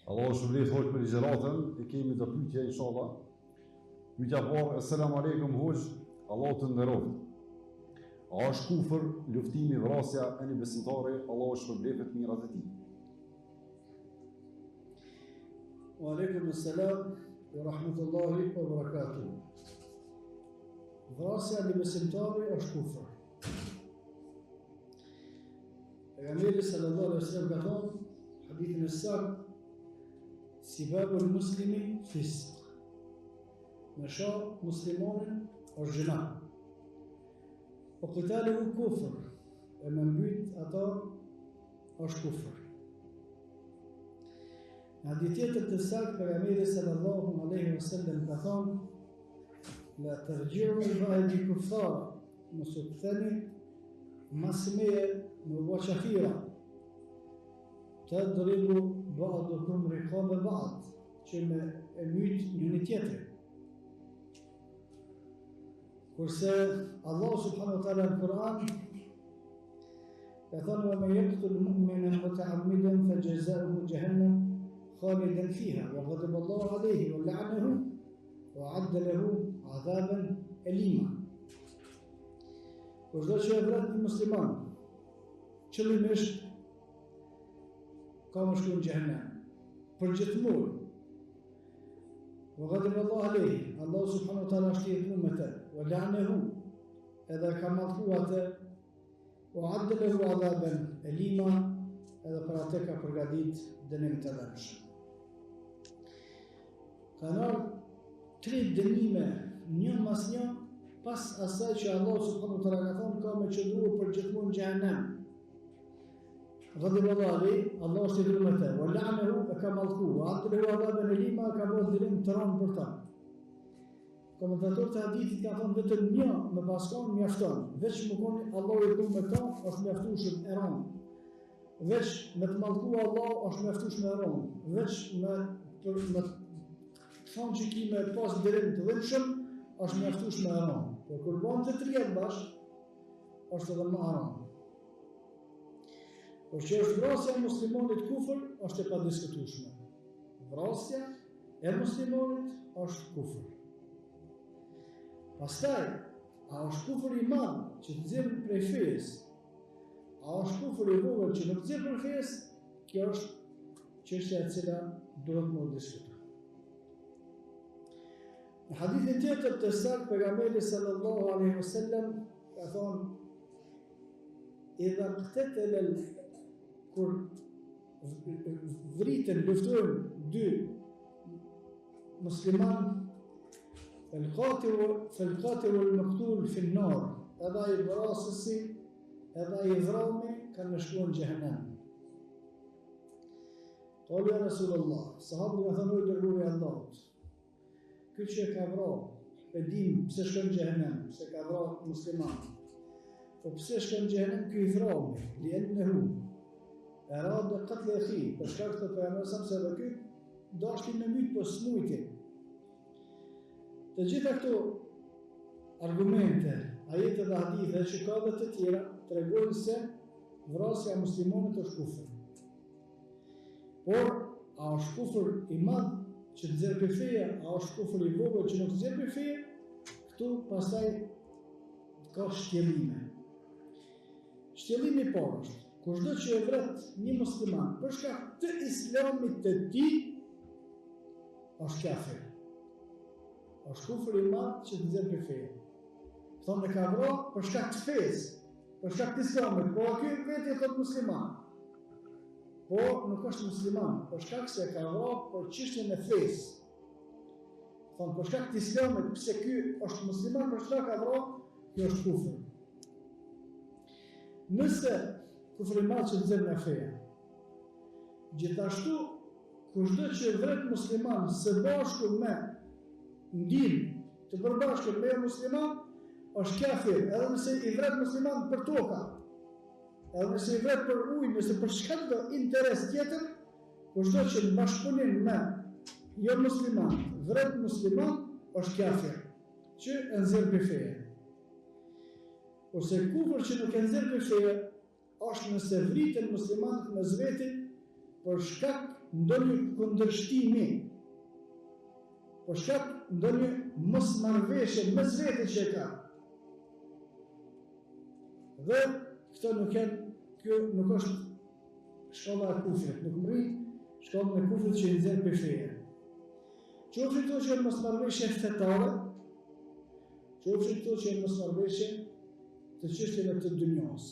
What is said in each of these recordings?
Allah shpërblet hoq për ligjeratën, e kemi të pyetje inshallah. Pyetja parë, Assalamu alaikum hoq, Allah të nderoft. A është kufër luftimi vrasja e një besimtari, Allah shpërblet mirat e tij? Wa alaikum assalam wa rahmatullahi wa barakatuh. Vrasja e një besimtari është kufër. Pejgamberi sallallahu alaihi wasallam ka thënë, hadithin e saktë, Sibabul muslimi fisq. Me shoh muslimonin është gjuna. O qitaluhu kufr. E me mbyt ata është kufër. Në hadith tjetër të saktë pejgamberi sallallahu alaihi wasallam ka thënë, la tarji'u ba'di kuffar. Mos u ktheni mas meje në vaqafira. Tadribu ba'dukum riqaba ba'd, që me e myt njëri tjetrin. Kurse Allah subhanahu wa ta'ala në Kur'an ka thënë, wa man yaqtul mu'minan muta'ammidan fajaza'uhu jahannam khalidan fiha wa ghadiba Allahu alayhi wa la'anahu wa 'adda lahu 'adhaban alima. Kushdo që e vret një musliman qëllimisht, ka më shku në gjehnem, për gjithmonë. Wa ghadiba Allahu alayhi, Allah subhanahu wa ta'ala është i irrituar me të, wa la'anahu, edhe ka mallku atë, wa 'adda lahu 'adhaban alima, edhe për atë ka përgatit dënim të dëmshëm. Kanë ardhur 3 dënime, një mas një, pas asaj që Allah subhanahu wa ta'ala ka thonë, ka me qëndruar për gjithmonë në gjehnem. Ghadiba Allahu alayhi, Allah është i irrituar me të, wa la'anahu, e ka mallku, wa 'adda lahu 'adhaban alima, ka bërë dënim të rënd për ta. Komentatorët e hadithit kanë thënë vetëm një me paskon mjafton, veç më koni Allah i irrituar me ta, është mjaftueshëm e rënd. Veç me të mallku Allah është mjaftueshëm e rënd. Veç me thonë që ki me pas dërim të dhëmshëm, është mjaftueshëm e rënd. Por kur bën të treja bashkë, është edhe më e rënd. Por që është vrasja e muslimonit kufër, është e padiskutueshme. Vrasja e muslimonit është kufër. Pastaj, a është kufër i madh që të nxjerr prej fesë? A është kufër i vogël që nuk nxjerr prej fesë? Kjo është çështja e cila duhet të diskutohet. Në hadithin tjetër të saktë pejgamberi sallallahu alaihi wasallam ka thonë, idha qtatala, kur vritën, luftojnë 2 musliman, fal-qatil wal-maqtul fi an-nar, edhe i vrasësi edhe i vrami kanë shkuar në xhehenem. Qali ja Rasulullah, sahabët kanë thënë, o dërguari i Allahut, ky që ka vrarë, e dim pse shkon në xhehenem, pse ka vrarë musliman. Po pse shkon në xhehenem ky i vrami? Li'annahu arada qatl akhi, për shkak të pejgamberit se edhe ky dashti me myt po smujti. Të gjitha këto argumente, ajete dhe hadithe që ka dhe të tjera, tregojnë se vrasja e muslimonit është kufër. Por, a është kufër i madh që të nxjerr prej feje, a është kufër i vogël që nuk të nxjerr prej feje? Këtu pastaj ka shtjellime. Shtjellimi i parë është, kushdo që e vret një musliman për shkak të islamit të tij, është kafir. Është kufër i madh që të nxjerr prej feje. Thonë e ka vrarë për shkak të fesë, për shkak të islamit, po ky vetë thot musliman. Po nuk është musliman, për shkak se ka vrarë për çështjen e fesë. Thonë për shkak të islamit, pse ky është musliman, për shkak ka vrarë, kjo është kufër. Nëse kufër i madh që nxjerr nga feja. Gjithashtu, kushdo që vret musliman së bashku me ndihmë të përbashkët me musliman, është kafir, edhe nëse i vret musliman për toka, edhe nëse i vret për ujë, nëse për shkak të interes tjetër, kushdo që në bashkëpunim me jo musliman, vret musliman, është kafir, që e nxjerr prej feje. Ose kufër që nuk e nxjerr prej feje, është nëse vritën muslimanët me zveti për shkak ndonjë kundërshtimi, për shkak ndonjë mosmarrëveshje mes vetes që ka. Dhe këto kjo nuk është shkolla e kufrit, nuk mri shkollën e kufrit që i nxjerr për feje. Qofshin këto që janë mosmarrëveshje fetare, qofshin këto që janë mosmarrëveshje të çështjeve të dunjos.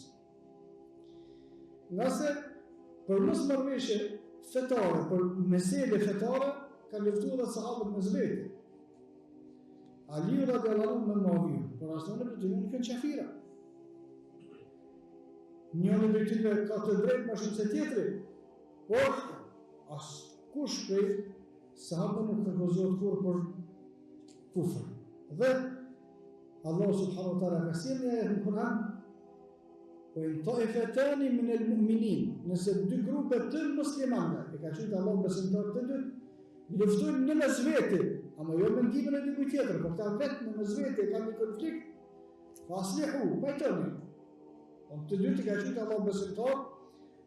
Nga se për mosmarrëveshje fetare, për mesele fetare, ka luftuar dhe sahabët mes vete. Aliu radiallahu anhu me Muavijen, por asnjëri për të nuk kanë qafira. Njëri prej tyre ka të drejtë më shumë se tjetri, por askush prej sahabëve nuk përgozohet kurrë për kufër. Dhe Allah subhanahu wa taala ka sjellë në Kur'an: "Wa in ta'ifatani min al-mu'minin", nëse dy grupe të muslimanëve, e ka thënë Allah besimtarët të dy, luftojnë në mes vete, ama jo me ndihmën e dikujt tjetër, por ta vetë në mes vete kanë një konflikt, faslihu, pajtoni. Të dytë ka thënë Allah besimtar,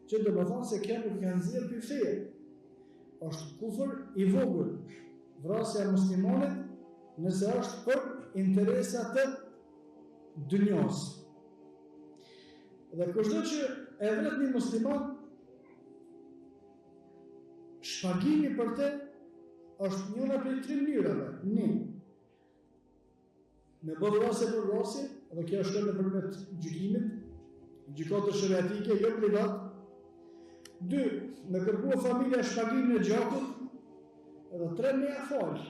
që do të thonë se kjo nuk kanë nxjerrë për feje. Është kufër i vogël, vrasja e muslimanit nëse është për interesa të dunjos. Dhe kushdo që e vret një musliman, shpagimi për te është njëna prej 3 mënyrave. Një, me bë vrasje për vrasje, dhe kjo është nëpërmjet gjykimit, gjykatës shariatike, jo privat. 2, me kërkua familja shpagimin e gjakut, edhe 3, me ja falë.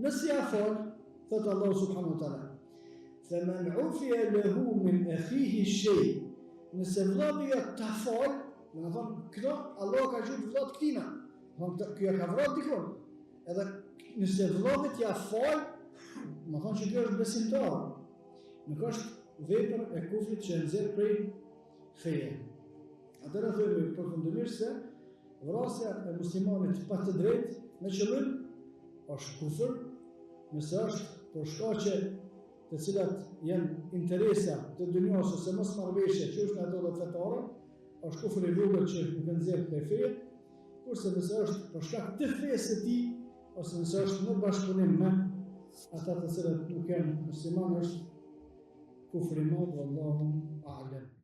Nëse ja falë, thëtë Allah subhanahu wa taala: "Faman ufiya lahu min akhihi shay", nëse vllavi ja ta falë, do të thonë këto Allah ka thënë vllat këtina, kjo ja ka vrarë dikon. Edhe nëse vllavit ja falë, do thonë që kjo është besimtar. Nuk është vepër e kufrit që nxjerr prej feje. Atëherë thënë përfundimisht se vrasja e muslimanit pa të drejtë me qëllim është kufër, nëse është për shkaqe të cilat janë interesa të dunjos ose mosmarrëveshje që është në ato dhe fetare, është kufër i vogël që nuk nxjerr prej feje, kurse nëse është për shkak të fesë së tij, ose nëse është në bashkëpunim me ata të cilët nuk janë muslimanë, është kufri i madh, wallahu a'lam.